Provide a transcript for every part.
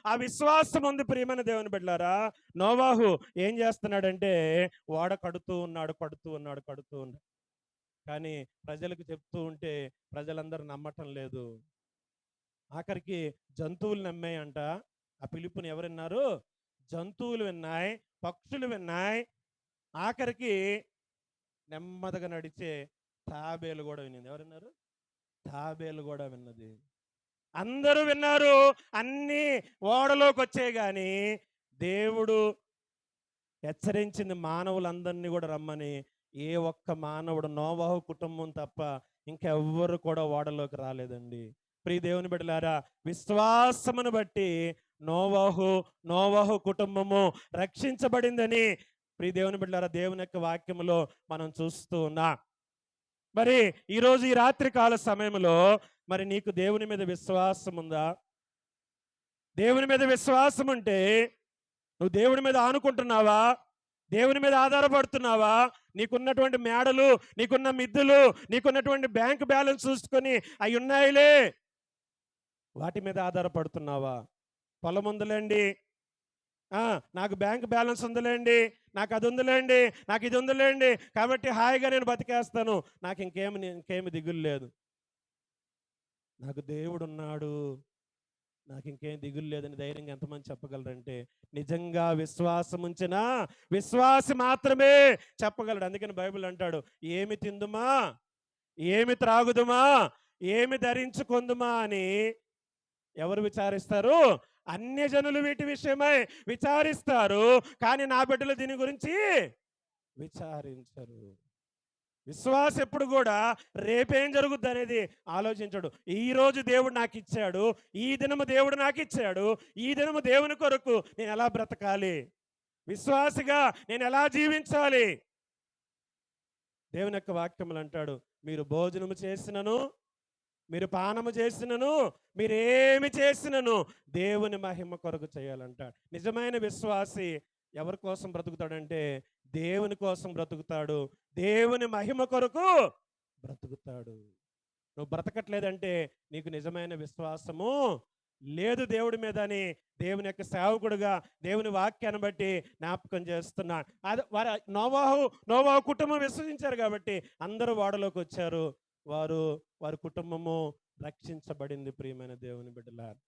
ఆ విశ్వాసం ఉంది ప్రియమైన దేవుని బిడ్డలారా. నోవాహు ఏం చేస్తున్నాడంటే ఓడ కడుతూ ఉన్నాడు, కడుతూ ఉన్నాడు. కానీ ప్రజలకు చెప్తూ ఉంటే ప్రజలందరూ నమ్మటం లేదు. ఆఖరికి జంతువులు నమ్మాయంట. ఆ పిలుపుని ఎవరు విన్నారు? జంతువులు విన్నాయి, పక్షులు విన్నాయి. ఆఖరికి నెమ్మదిగా నడిచే తాబేలు కూడా వినింది. ఎవరు విన్నారు? తాబేలు కూడా విన్నది. అందరూ విన్నారు. అన్నీ ఓడలోకి వచ్చాయి. కానీ దేవుడు హెచ్చరించింది మానవులందరినీ కూడా రమ్మని. ఏ ఒక్క మానవుడు, నోవాహు కుటుంబం తప్ప ఇంకెవ్వరు కూడా ఓడలోకి రాలేదండి. ప్రియ దేవుని బిడ్డలారా, విశ్వాసమును బట్టి నోవాహు కుటుంబము రక్షించబడిందని ప్రియ దేవుని బిడ్డలారా దేవుని యొక్క వాక్యములో మనం చూస్తూ ఉన్నాం. మరి ఈరోజు ఈ రాత్రి కాల సమయంలో మరి నీకు దేవుని మీద విశ్వాసం ఉందా? దేవుని మీద విశ్వాసం ఉంటే నువ్వు దేవుని మీద ఆనుకుంటున్నావా? దేవుని మీద ఆధారపడుతున్నావా? నీకున్నటువంటి మేడలు, నీకున్న మిద్దులు, నీకున్నటువంటి బ్యాంక్ బ్యాలెన్స్ చూసుకొని అవి ఉన్నాయిలే, వాటి మీద ఆధారపడుతున్నావా? పొలం ఉందిలేండి, నాకు బ్యాంక్ బ్యాలెన్స్ ఉందిలేండి, నాకు అది ఉందిలేండి, నాకు ఇది ఉందిలేండి, కాబట్టి హాయిగా నేను బతికేస్తాను, నాకు ఇంకేమి దిగులు లేదు, నాకు దేవుడు ఉన్నాడు, నాకు ఇంకేం దిగులు లేదని ధైర్యంగా ఎంతమంది చెప్పగలరంటే నిజంగా విశ్వాసం ఉంచిన విశ్వాసి మాత్రమే చెప్పగలడు. అందుకని బైబిల్ అంటాడు, ఏమి తిందుమా, ఏమి త్రాగుదుమా, ఏమి ధరించుకుందుమా అని ఎవరు విచారిస్తారు? అన్యజనులు వీటి విషయమై విచారిస్తారు, కానీ నా బిడ్డలు దీని గురించి విచారించరు. విశ్వాసం ఎప్పుడు కూడా రేపేం జరుగుద్ది అనేది ఆలోచించడు. ఈరోజు దేవుడు నాకు ఇచ్చాడు, ఈ దినము దేవుడు నాకు ఇచ్చాడు, ఈ దినము దేవుని కొరకు నేను ఎలా బ్రతకాలి, విశ్వాసిగా నేను ఎలా జీవించాలి. దేవుని యొక్క వాక్యములు అంటాడు, మీరు భోజనము చేసినను, మీరు పానము చేసినను, మీరేమి చేసినను దేవుని మహిమ కొరకు చేయాలంటాడు. నిజమైన విశ్వాసి ఎవరి కోసం బ్రతుకుతాడంటే దేవుని కోసం బ్రతుకుతాడు, దేవుని మహిమ కొరకు బ్రతుకుతాడు. నువ్వు బ్రతకట్లేదంటే నీకు నిజమైన విశ్వాసము లేదు దేవుడి మీద అని దేవుని యొక్క సేవకుడుగా దేవుని వాక్యాన్ని బట్టి జ్ఞాపకం చేస్తున్నాను. అది నోవాహు కుటుంబం విశ్వసించారు కాబట్టి అందరూ ఓడలోకి వచ్చారు. వారి కుటుంబము రక్షించబడింది. ప్రియమైన దేవుని బిడ్డలారా,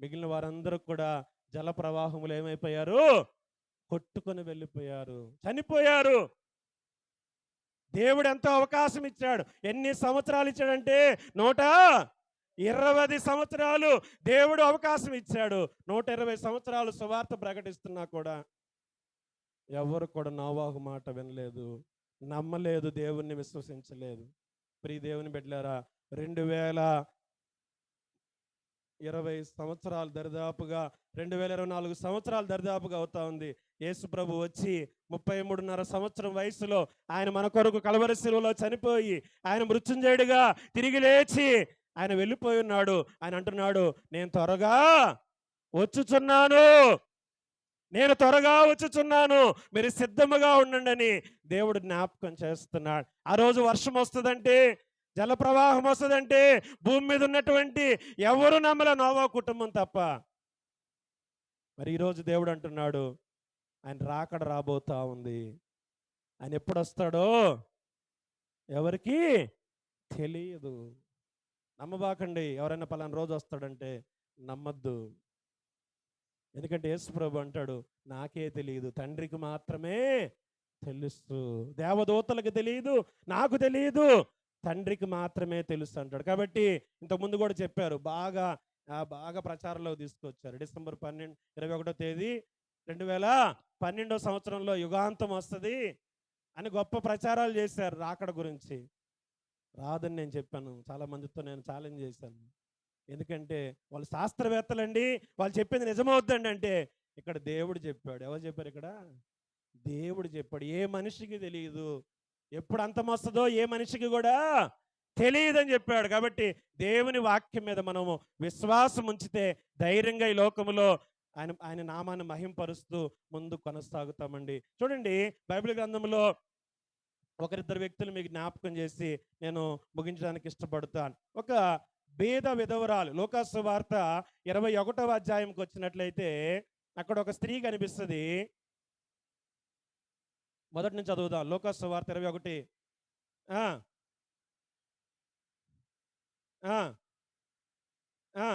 మిగిలిన వారందరూ కూడా జల ప్రవాహములు ఏమైపోయారు? కొట్టుకొని వెళ్ళిపోయారు, చనిపోయారు. దేవుడు ఎంతో అవకాశం ఇచ్చాడు. ఎన్ని సంవత్సరాలు ఇచ్చాడంటే 120 సంవత్సరాలు దేవుడు అవకాశం ఇచ్చాడు. 120 సంవత్సరాలు సువార్త ప్రకటిస్తున్నా కూడా ఎవరు కూడా నోవాహు మాట వినలేదు, నమ్మలేదు, దేవుణ్ణి విశ్వసించలేదు. ప్రియ దేవుని బిడ్డలారా, 2020 సంవత్సరాలు దరిదాపుగా 2024 సంవత్సరాలు దరిదాపుగా అవుతా ఉంది. యేసు ప్రభు వచ్చి 33.5 సంవత్సరం వయసులో ఆయన మన కొరకు కల్వరి శిలువలో చనిపోయి ఆయన మృత్యుంజయుడిగా తిరిగి లేచి ఆయన వెళ్ళిపోయి ఉన్నాడు. ఆయన అంటున్నాడు, నేను త్వరగా వచ్చుచున్నాను, మీరు సిద్ధముగా ఉండండి అని దేవుడు జ్ఞాపకం చేస్తున్నాడు. ఆ రోజు వర్షం వస్తుందంటే, జలప్రవాహం వస్తుందంటే భూమి మీద ఉన్నటువంటి ఎవరు నమ్మల, నోవా కుటుంబం తప్ప. మరి ఈరోజు దేవుడు అంటున్నాడు, ఆయన రాకడ రాబోతా ఉంది. ఆయన ఎప్పుడు వస్తాడో ఎవరికి తెలియదు. నమ్మబాకండి. ఎవరైనా పలానా రోజు వస్తాడంటే నమ్మద్దు. ఎందుకంటే యేసు ప్రభు అంటాడు, నాకే తెలియదు, తండ్రికి మాత్రమే తెలుసు, దేవదూతలకు తెలియదు, నాకు తెలియదు, తండ్రికి మాత్రమే తెలుసు అంటాడు. కాబట్టి ఇంతకుముందు కూడా చెప్పారు, బాగా ప్రచారంలో తీసుకొచ్చారు. డిసెంబర్ 21వ తేదీ 2012 సంవత్సరంలో యుగాంతం వస్తుంది అని గొప్ప ప్రచారాలు చేశారు రాకడ గురించి. రాదని నేను చెప్పాను, చాలా మందితో నేను ఛాలెంజ్ చేశాను. ఎందుకంటే వాళ్ళు శాస్త్రవేత్తలండి, వాళ్ళు చెప్పింది నిజమవుద్దండి అంటే ఇక్కడ దేవుడు చెప్పాడు. ఎవరు చెప్పారు? ఇక్కడ దేవుడు చెప్పాడు. ఏ మనిషికి తెలియదు, ఎప్పుడు అంతం వస్తుందో ఏ మనిషికి కూడా తెలియదని చెప్పాడు. కాబట్టి దేవుని వాక్యం మీద మనము విశ్వాసం ఉంచితే ధైర్యంగా ఈ లోకములో ఆయన నామాన్ని మహింపరుస్తూ ముందు కొనసాగుతామండి. చూడండి, బైబిల్ గ్రంథంలో ఒకరిద్దరు వ్యక్తులు మీకు జ్ఞాపకం చేసి నేను ముగించడానికి ఇష్టపడతాను. ఒక బీద విధవరాలు. లూకాసు వార్త 21వ అధ్యాయంకి వచ్చినట్లయితే అక్కడ ఒక స్త్రీ కనిపిస్తుంది. మొదటి నుంచి చదువుదాం. లూకాసు వార్త 21. ఆ, ఆ, ఆ.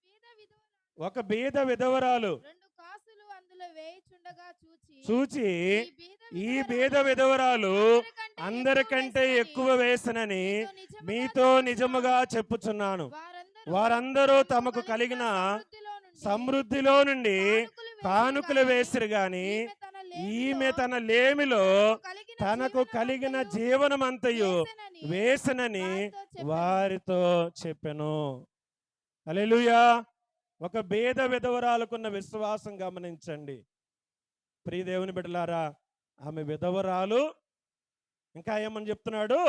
బీద విధవరాలు ఒక బీద విధవరాలు 2 కాసులు అందులో వేయుచుండగా చూచి చూచి ఈ ఈ బీద బీద విధవరాలు విధవరాలు అందరికంటే అందరికంటే ఎక్కువ ఎక్కువ వేసనని మీతో నిజముగా చెప్పుచున్నాను. వారందరూ తమకు కలిగిన సమృద్ధిలో నుండి కానుకలు వేసిరు గాని ఈమె తన లేమిలో తనకు కలిగిన జీవనమంతయు వేసనని వారితో చెప్పెను. హల్లెలూయా. ఒక బీద విధవరాలకున్న విశ్వాసం గమనించండి. ప్రియ దేవుని బిడ్డలారా, ఆమె విధవరాలు. ఇంకా ఏమని చెప్తున్నాడు?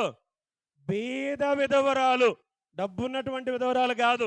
బీద విధవరాలు. డబ్బున్నటువంటి విధవరాలు కాదు.